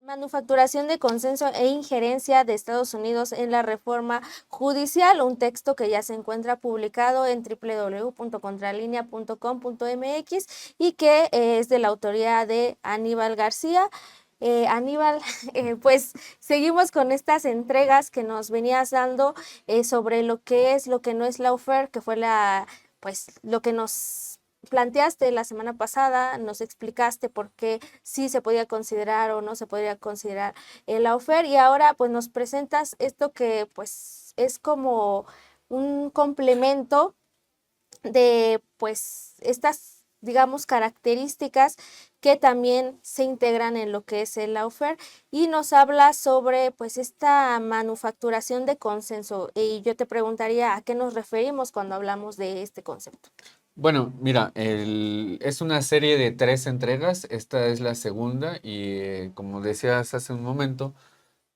Manufacturación de consenso e injerencia de Estados Unidos en la reforma judicial, un texto que ya se encuentra publicado en www.contralinea.com.mx y que es de la autoría de Aníbal García. Aníbal, pues seguimos con estas entregas que nos venías dando sobre lo que es, lo que no es lawfare, que fue pues lo que nos planteaste la semana pasada, nos explicaste por qué sí se podía considerar o no se podría considerar el lawfare, y ahora pues nos presentas esto que pues es como un complemento de pues estas, digamos, características que también se integran en lo que es el lawfare, y nos habla sobre pues esta manufacturación de consenso, y yo te preguntaría a qué nos referimos cuando hablamos de este concepto. Bueno, mira, es una serie de 3 entregas, esta es la segunda y como decías hace un momento,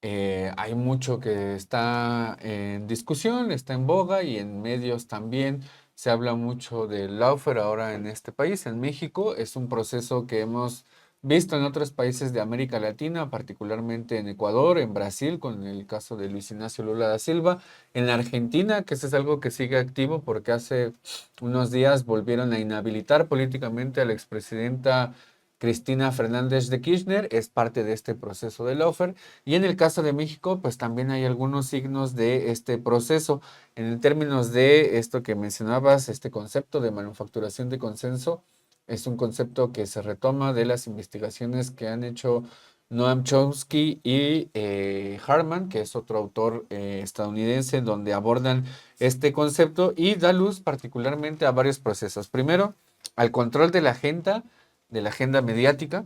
hay mucho que está en discusión, está en boga y en medios también se habla mucho del lawfare ahora en este país, en México. Es un proceso que hemos visto en otros países de América Latina, particularmente en Ecuador, en Brasil, con el caso de Luis Ignacio Lula da Silva, en la Argentina, que eso es algo que sigue activo porque hace unos días volvieron a inhabilitar políticamente a la expresidenta Cristina Fernández de Kirchner, es parte de este proceso de lawfare. Y en el caso de México, pues también hay algunos signos de este proceso. En términos de esto que mencionabas, este concepto de manufacturación de consenso, es un concepto que se retoma de las investigaciones que han hecho Noam Chomsky y Harman, que es otro autor estadounidense, donde abordan este concepto y da luz particularmente a varios procesos. Primero, al control de la agenda mediática,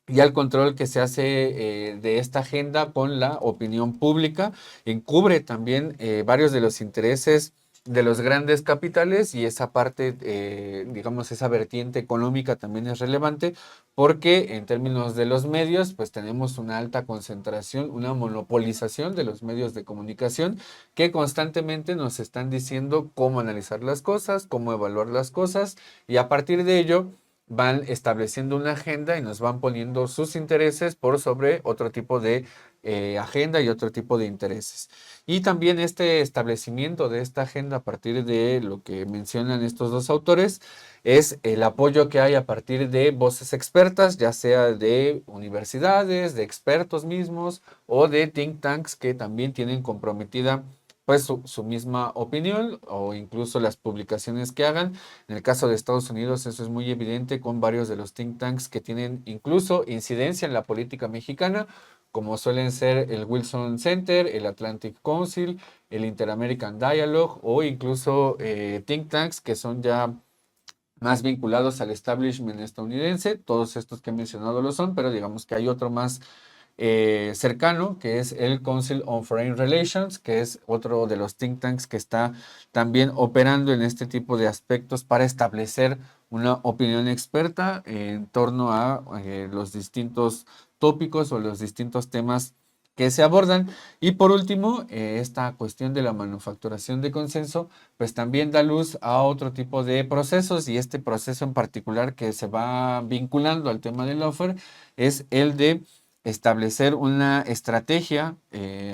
y al control que se hace de esta agenda con la opinión pública. Encubre también varios de los intereses de los grandes capitales, y esa parte, digamos, esa vertiente económica también es relevante porque en términos de los medios, pues tenemos una alta concentración, una monopolización de los medios de comunicación que constantemente nos están diciendo cómo analizar las cosas, cómo evaluar las cosas, y a partir de ello van estableciendo una agenda y nos van poniendo sus intereses por sobre otro tipo de agenda y otro tipo de intereses. Y también este establecimiento de esta agenda a partir de lo que mencionan estos dos autores es el apoyo que hay a partir de voces expertas, ya sea de universidades, de expertos mismos o de think tanks que también tienen comprometida pues su misma opinión o incluso las publicaciones que hagan. En el caso de Estados Unidos eso es muy evidente con varios de los think tanks que tienen incluso incidencia en la política mexicana, como suelen ser el Wilson Center, el Atlantic Council, el Inter-American Dialogue o incluso think tanks que son ya más vinculados al establishment estadounidense. Todos estos que he mencionado lo son, pero digamos que hay otro más cercano, que es el Council on Foreign Relations, que es otro de los think tanks que está también operando en este tipo de aspectos para establecer una opinión experta en torno a los distintos tópicos o los distintos temas que se abordan. Y por último, esta cuestión de la manufacturación de consenso, pues también da luz a otro tipo de procesos, y este proceso en particular que se va vinculando al tema del offer es el de establecer una estrategia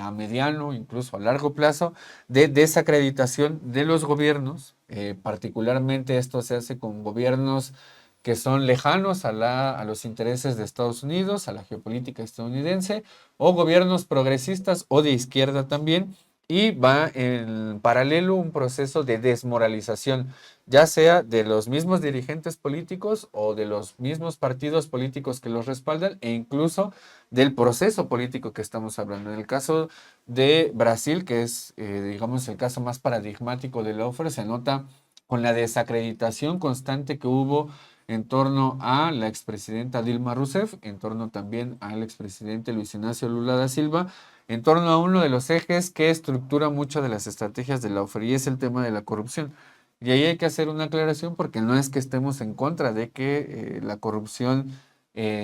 a mediano, incluso a largo plazo, de desacreditación de los gobiernos. Particularmente esto se hace con gobiernos que son lejanos a los intereses de Estados Unidos, a la geopolítica estadounidense, o gobiernos progresistas o de izquierda también, y va en paralelo un proceso de desmoralización, ya sea de los mismos dirigentes políticos o de los mismos partidos políticos que los respaldan, e incluso del proceso político que estamos hablando. En el caso de Brasil, que es, digamos, el caso más paradigmático del lawfare, se nota con la desacreditación constante que hubo en torno a la expresidenta Dilma Rousseff, en torno también al expresidente Luis Ignacio Lula da Silva, en torno a uno de los ejes que estructura muchas de las estrategias de la lawfare, y es el tema de la corrupción. Y ahí hay que hacer una aclaración porque no es que estemos en contra de que la corrupción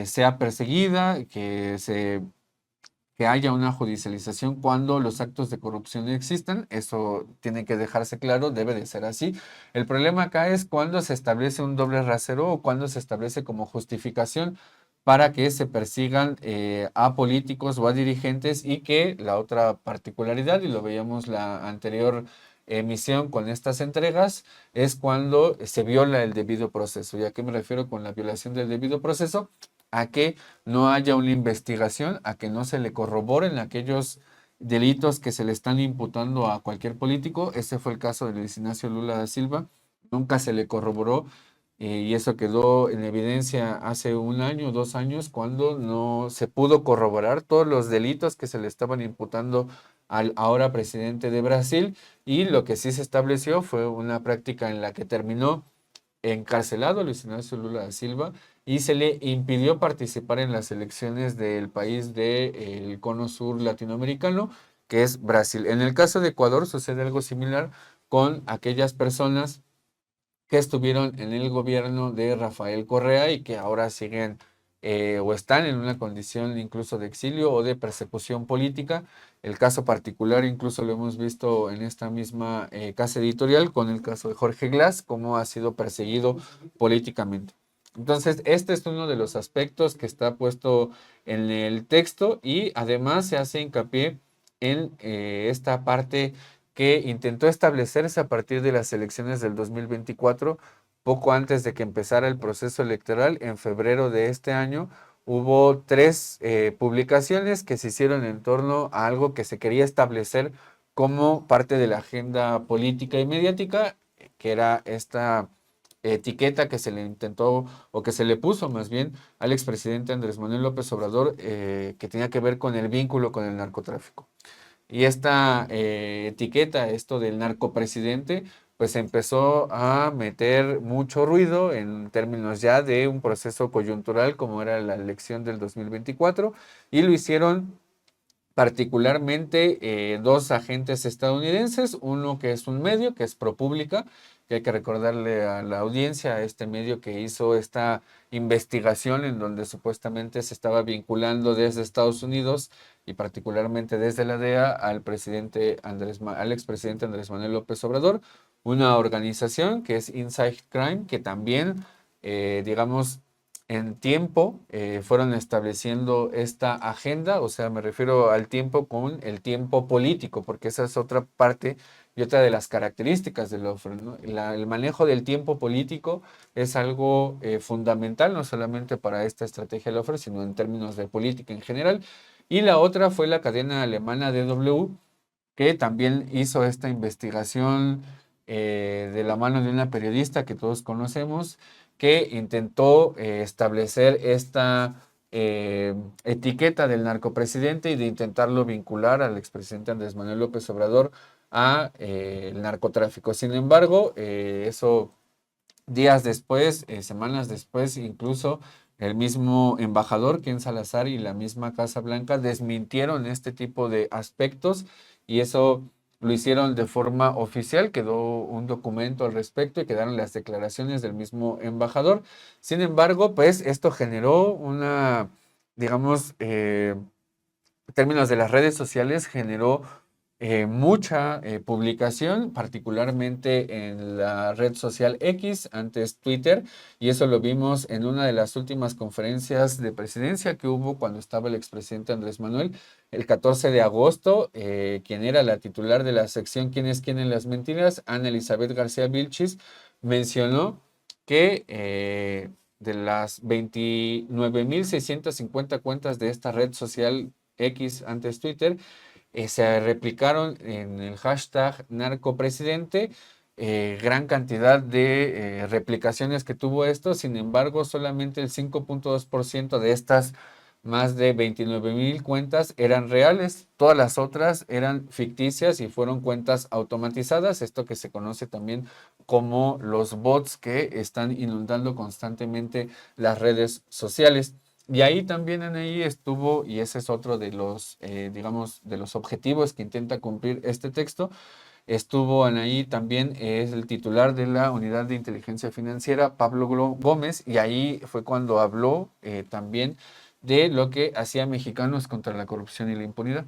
sea perseguida, que haya una judicialización cuando los actos de corrupción existan. Eso tiene que dejarse claro, debe de ser así. El problema acá es cuando se establece un doble rasero o cuando se establece como justificación para que se persigan a políticos o a dirigentes y que la otra particularidad, y lo veíamos la anterior emisión con estas entregas, es cuando se viola el debido proceso. ¿Y a qué me refiero con la violación del debido proceso? A que no haya una investigación, a que no se le corroboren aquellos delitos que se le están imputando a cualquier político. Ese fue el caso de Luis Ignacio Lula da Silva. Nunca se le corroboró y eso quedó en evidencia hace un año, 2 años, cuando no se pudo corroborar todos los delitos que se le estaban imputando al ahora presidente de Brasil, y lo que sí se estableció fue una práctica en la que terminó encarcelado Luis Ignacio Lula da Silva y se le impidió participar en las elecciones del país del cono sur latinoamericano, que es Brasil. En el caso de Ecuador sucede algo similar con aquellas personas que estuvieron en el gobierno de Rafael Correa y que ahora siguen o están en una condición incluso de exilio o de persecución política. El caso particular incluso lo hemos visto en esta misma casa editorial con el caso de Jorge Glass, cómo ha sido perseguido políticamente. Entonces, este es uno de los aspectos que está puesto en el texto y además se hace hincapié en esta parte que intentó establecerse a partir de las elecciones del 2024, poco antes de que empezara el proceso electoral. En febrero de este año hubo tres publicaciones que se hicieron en torno a algo que se quería establecer como parte de la agenda política y mediática, que era esta etiqueta que se le intentó o que se le puso más bien al expresidente Andrés Manuel López Obrador, que tenía que ver con el vínculo con el narcotráfico. Y esta etiqueta, esto del narcopresidente, pues empezó a meter mucho ruido en términos ya de un proceso coyuntural como era la elección del 2024, y lo hicieron particularmente dos agentes estadounidenses, uno que es un medio, que es ProPublica, que hay que recordarle a la audiencia, a este medio que hizo esta investigación en donde supuestamente se estaba vinculando desde Estados Unidos y particularmente desde la DEA al al expresidente Andrés Manuel López Obrador, una organización que es Inside Crime, que también, digamos, en tiempo fueron estableciendo esta agenda, o sea, me refiero al tiempo con el tiempo político, porque esa es otra parte y otra de las características del OFRE, ¿no? El manejo del tiempo político es algo fundamental, no solamente para esta estrategia del OFRE, sino en términos de política en general. Y la otra fue la cadena alemana DW, que también hizo esta investigación de la mano de una periodista que todos conocemos, que intentó establecer esta etiqueta del narcopresidente y de intentarlo vincular al expresidente Andrés Manuel López Obrador a el narcotráfico. Sin embargo, eso días después, semanas después, incluso el mismo embajador, Ken Salazar, y la misma Casa Blanca desmintieron este tipo de aspectos, y eso lo hicieron de forma oficial. Quedó un documento al respecto y quedaron las declaraciones del mismo embajador. Sin embargo, pues esto generó una, digamos, en términos de las redes sociales, generó mucha publicación, particularmente en la red social X, antes Twitter, y eso lo vimos en una de las últimas conferencias de presidencia que hubo cuando estaba el expresidente Andrés Manuel, el 14 de agosto, quien era la titular de la sección ¿Quién es quién en las mentiras?, Ana Elizabeth García Vilchis, mencionó que de las 29.650 cuentas de esta red social X, antes Twitter, se replicaron en el hashtag narcopresidente, gran cantidad de replicaciones que tuvo esto. Sin embargo, solamente el 5.2% de estas más de 29.000 cuentas eran reales, todas las otras eran ficticias y fueron cuentas automatizadas, esto que se conoce también como los bots que están inundando constantemente las redes sociales. Y ahí también en ahí estuvo, y ese es otro de los, digamos, de los objetivos que intenta cumplir este texto, estuvo en ahí también es el titular de la Unidad de Inteligencia Financiera, Pablo Gómez, y ahí fue cuando habló también de lo que hacía Mexicanos contra la corrupción y la impunidad.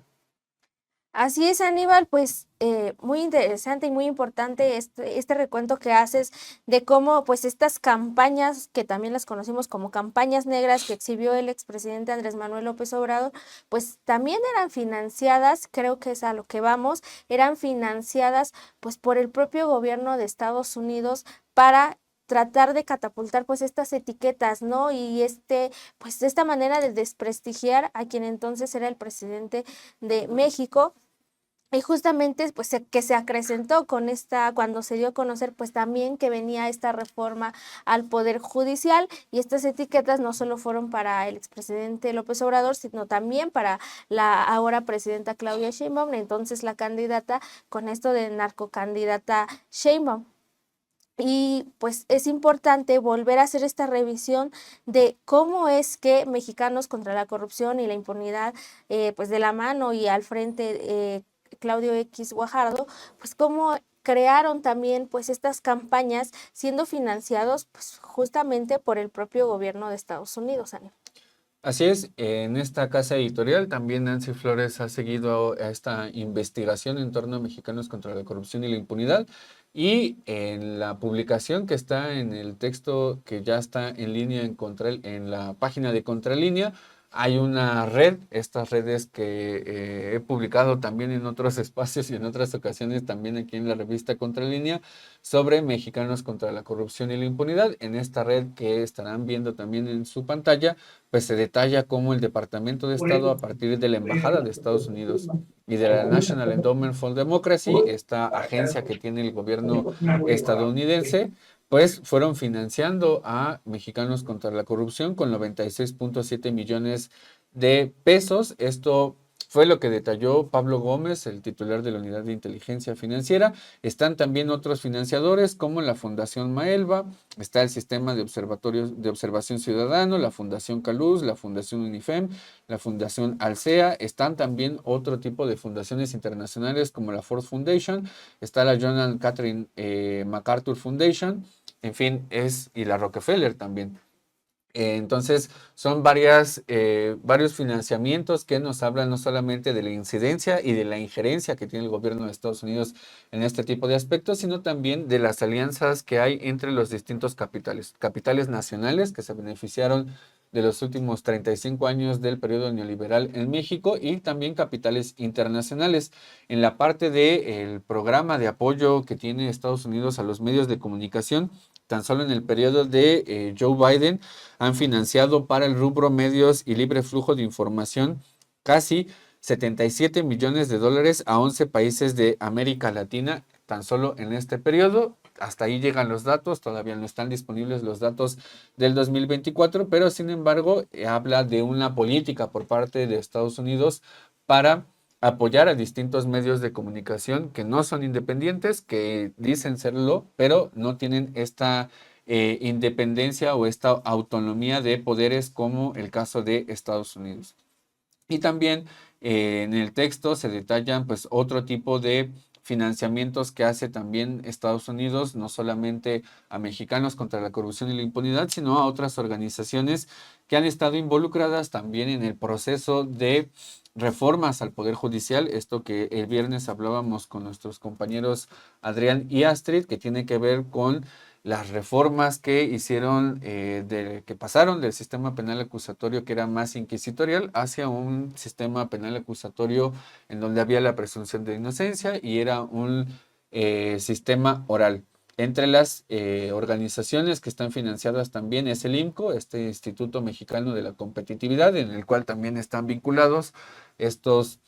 Así es, Aníbal, pues muy interesante y muy importante este recuento que haces de cómo pues estas campañas, que también las conocimos como campañas negras que exhibió el expresidente Andrés Manuel López Obrador, pues también eran financiadas, creo que es a lo que vamos, eran financiadas pues por el propio gobierno de Estados Unidos para tratar de catapultar pues estas etiquetas, ¿no? Y pues esta manera de desprestigiar a quien entonces era el presidente de México. Y justamente pues que se acrecentó con cuando se dio a conocer pues también que venía esta reforma al Poder Judicial, y estas etiquetas no solo fueron para el expresidente López Obrador, sino también para la ahora presidenta Claudia Sheinbaum, entonces la candidata, con esto de narcocandidata Sheinbaum. Y pues es importante volver a hacer esta revisión de cómo es que Mexicanos contra la Corrupción y la Impunidad, pues de la mano y al frente, Claudio X Guajardo, pues cómo crearon también pues estas campañas siendo financiados pues justamente por el propio gobierno de Estados Unidos, Ana. Así es, en esta casa editorial también Nancy Flores ha seguido a esta investigación en torno a Mexicanos contra la Corrupción y la Impunidad, y en la publicación que está en el texto que ya está en línea en la página de Contralínea, hay una red, estas redes que he publicado también en otros espacios y en otras ocasiones también aquí en la revista Contralínea, sobre Mexicanos contra la Corrupción y la Impunidad. En esta red que estarán viendo también en su pantalla, pues se detalla cómo el Departamento de Estado, a partir de la Embajada de Estados Unidos y de la National Endowment for Democracy, esta agencia que tiene el gobierno estadounidense, pues fueron financiando a Mexicanos contra la Corrupción con 96.7 millones de pesos. Esto fue lo que detalló Pablo Gómez, el titular de la Unidad de Inteligencia Financiera. Están también otros financiadores como la Fundación Maelba, está el Sistema de Observatorios de Observación Ciudadano, la Fundación Caluz, la Fundación Unifem, la Fundación Alsea. Están también otro tipo de fundaciones internacionales como la Ford Foundation, está la John and Catherine MacArthur Foundation, en fin, y la Rockefeller también. Entonces, son varios financiamientos que nos hablan no solamente de la incidencia y de la injerencia que tiene el gobierno de Estados Unidos en este tipo de aspectos, sino también de las alianzas que hay entre los distintos capitales nacionales que se beneficiaron de los últimos 35 años del periodo neoliberal en México, y también capitales internacionales. En la parte del programa de apoyo que tiene Estados Unidos a los medios de comunicación, tan solo en el periodo de Joe Biden, han financiado para el rubro medios y libre flujo de información casi 77 millones de dólares a 11 países de América Latina tan solo en este periodo. Hasta ahí llegan los datos, todavía no están disponibles los datos del 2024, pero sin embargo habla de una política por parte de Estados Unidos para apoyar a distintos medios de comunicación que no son independientes, que dicen serlo, pero no tienen esta independencia o esta autonomía de poderes como el caso de Estados Unidos. Y también en el texto se detallan pues otro tipo de financiamientos que hace también Estados Unidos, no solamente a Mexicanos contra la Corrupción y la Impunidad, sino a otras organizaciones que han estado involucradas también en el proceso de reformas al Poder Judicial. Esto que el viernes hablábamos con nuestros compañeros Adrián y Astrid, que tiene que ver con las reformas que hicieron, que pasaron del sistema penal acusatorio, que era más inquisitorial, hacia un sistema penal acusatorio en donde había la presunción de inocencia y era un sistema oral. Entre las organizaciones que están financiadas también es el IMCO, este Instituto Mexicano de la Competitividad, en el cual también están vinculados estos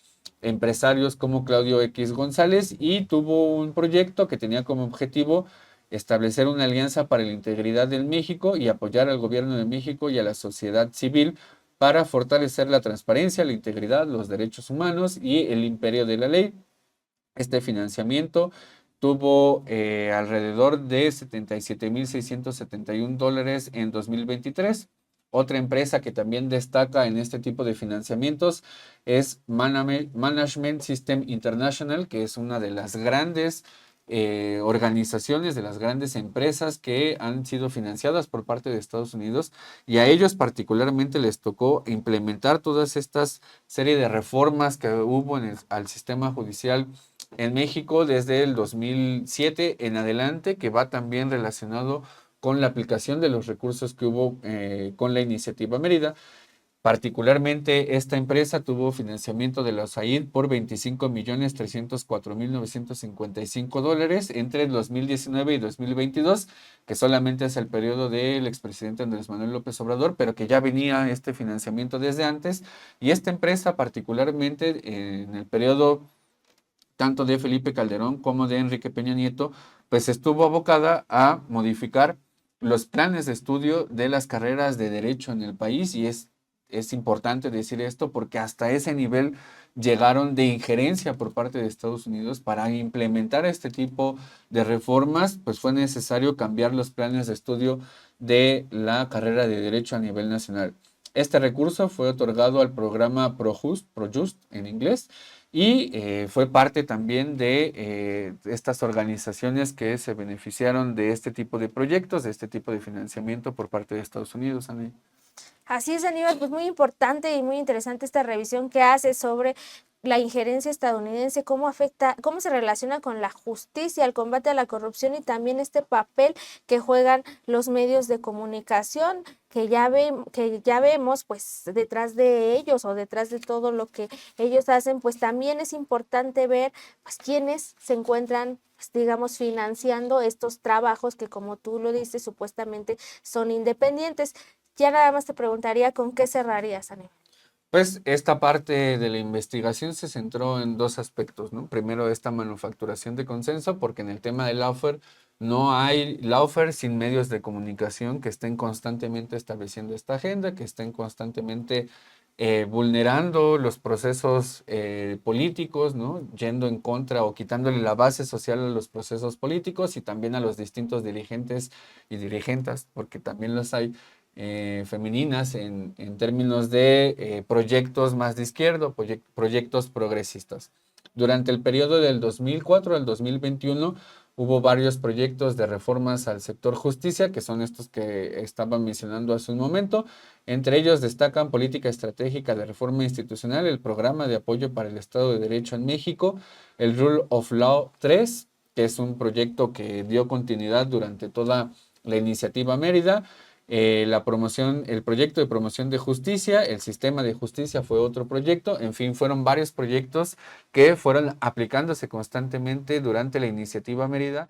empresarios como Claudio X González, y tuvo un proyecto que tenía como objetivo establecer una alianza para la integridad de México y apoyar al gobierno de México y a la sociedad civil para fortalecer la transparencia, la integridad, los derechos humanos y el imperio de la ley. Este financiamiento tuvo alrededor de 77.671 dólares en 2023. Otra empresa que también destaca en este tipo de financiamientos es Management System International, que es una de las grandes organizaciones, de las grandes empresas que han sido financiadas por parte de Estados Unidos, y a ellos particularmente les tocó implementar todas estas serie de reformas que hubo al sistema judicial en México desde el 2007 en adelante, que va también relacionado con la aplicación de los recursos que hubo con la iniciativa Mérida. Particularmente, esta empresa tuvo financiamiento de la USAID por 25.304.955 dólares entre el 2019 y 2022, que solamente es el periodo del expresidente Andrés Manuel López Obrador, pero que ya venía este financiamiento desde antes. Y esta empresa, particularmente en el periodo tanto de Felipe Calderón como de Enrique Peña Nieto, pues estuvo abocada a modificar los planes de estudio de las carreras de derecho en el país, y es importante decir esto porque hasta ese nivel llegaron de injerencia por parte de Estados Unidos. Para implementar este tipo de reformas, pues fue necesario cambiar los planes de estudio de la carrera de derecho a nivel nacional. Este recurso fue otorgado al programa ProJust en inglés, y fue parte también de estas organizaciones que se beneficiaron de este tipo de proyectos, de este tipo de financiamiento por parte de Estados Unidos, Andy. Así es, Aníbal, pues muy importante y muy interesante esta revisión que hace sobre la injerencia estadounidense, cómo afecta, cómo se relaciona con la justicia, el combate a la corrupción y también este papel que juegan los medios de comunicación, que ya vemos pues detrás de ellos o detrás de todo lo que ellos hacen, pues también es importante ver pues quiénes se encuentran, pues, digamos, financiando estos trabajos que, como tú lo dices, supuestamente son independientes. Ya nada más te preguntaría con qué cerrarías, Ani. Pues esta parte de la investigación se centró en dos aspectos, ¿no? Primero, esta manufacturación de consenso, porque en el tema del lawfare no hay lawfare sin medios de comunicación que estén constantemente estableciendo esta agenda, que estén constantemente vulnerando los procesos políticos, ¿no? Yendo en contra o quitándole la base social a los procesos políticos y también a los distintos dirigentes y dirigentas, porque también los hay femeninas en términos de proyectos más de izquierda, proyectos progresistas. Durante el periodo del 2004 al 2021 hubo varios proyectos de reformas al sector justicia, que son estos que estaba mencionando hace un momento. Entre ellos destacan Política Estratégica de Reforma Institucional, el Programa de Apoyo para el Estado de Derecho en México, el Rule of Law 3, que es un proyecto que dio continuidad durante toda la iniciativa Mérida. La promoción, el proyecto de promoción de justicia, el sistema de justicia fue otro proyecto. En fin, fueron varios proyectos que fueron aplicándose constantemente durante la iniciativa Mérida.